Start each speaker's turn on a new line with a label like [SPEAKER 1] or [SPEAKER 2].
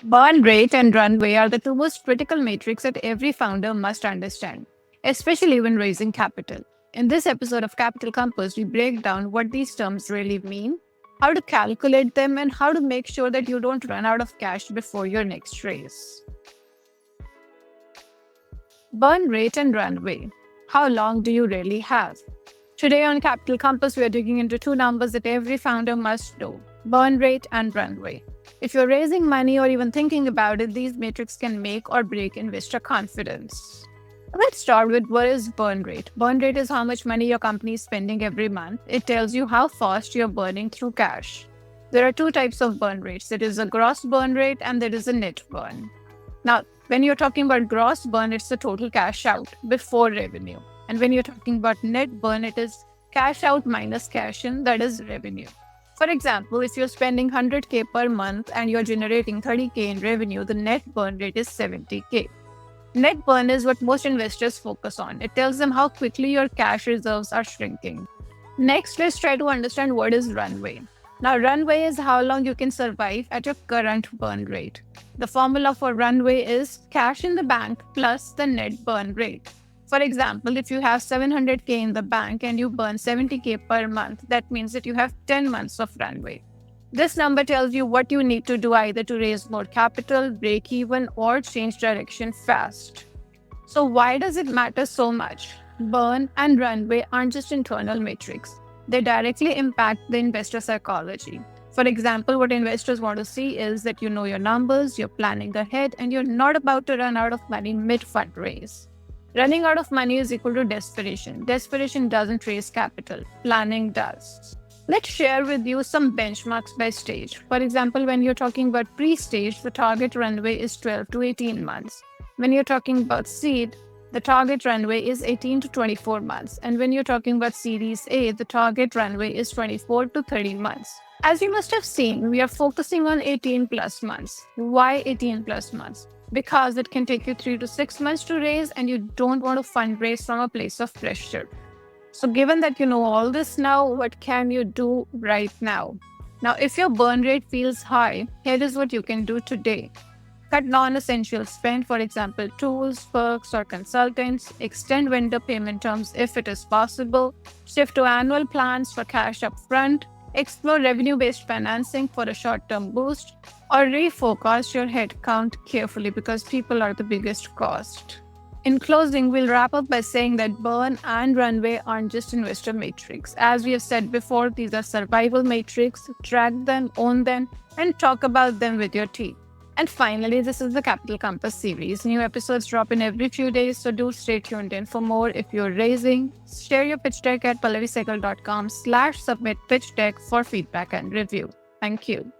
[SPEAKER 1] Burn rate and runway are the two most critical metrics that every founder must understand, especially when raising capital. In this episode of Capital Compass, we break down what these terms really mean, how to calculate them, and how to make sure that you don't run out of cash before your next raise. Burn rate and runway. How long do you really have? Today on Capital Compass, we are digging into two numbers that every founder must know: burn rate and runway. If you're raising money or even thinking about it, these metrics can make or break investor confidence. Let's start with what is burn rate. Burn rate is how much money your company is spending every month. It tells you how fast you're burning through cash. There are two types of burn rates. There is a gross burn rate and there is a net burn. Now, when you're talking about gross burn, it's the total cash out before revenue. And when you're talking about net burn, it is cash out minus cash in, that is revenue. For example, if you're spending 100K per month and you're generating 30K in revenue, the net burn rate is 70K. Net burn is what most investors focus on. It tells them how quickly your cash reserves are shrinking. Next, let's try to understand what is runway. Now, runway is how long you can survive at your current burn rate. The formula for runway is cash in the bank plus the net burn rate. For example, if you have 700K in the bank and you burn 70K per month, that means that you have 10 months of runway. This number tells you what you need to do either to raise more capital, break even, or change direction fast. So why does it matter so much? Burn and runway aren't just internal metrics. They directly impact the investor psychology. For example, what investors want to see is that you know your numbers, you're planning ahead, and you're not about to run out of money mid-fundraise. Running out of money is equal to desperation. Desperation doesn't raise capital. Planning does. Let's share with you some benchmarks by stage. For example, when you're talking about pre-stage, the target runway is 12 to 18 months. When you're talking about seed, the target runway is 18 to 24 months. And when you're talking about Series A, the target runway is 24 to 30 months. As you must have seen, we are focusing on 18 plus months. Why 18 plus months? Because it can take you 3 to 6 months to raise and you don't want to fundraise from a place of pressure. So given that you know all this now, what can you do right now? Now, if your burn rate feels high, here is what you can do today. Cut non-essential spend, for example, tools, perks, or consultants. Extend vendor payment terms if it is possible. Shift to annual plans for cash up front. Explore revenue-based financing for a short-term boost. Or refocus your headcount carefully because people are the biggest cost. In closing, we'll wrap up by saying that burn and runway aren't just investor metrics. As we have said before, these are survival metrics. Track them, own them, and talk about them with your team. And finally, this is the Capital Compass series. New episodes drop in every few days, so do stay tuned in. For more, if you're raising, share your pitch deck at pallavicycle.com/submit pitch deck for feedback and review. Thank you.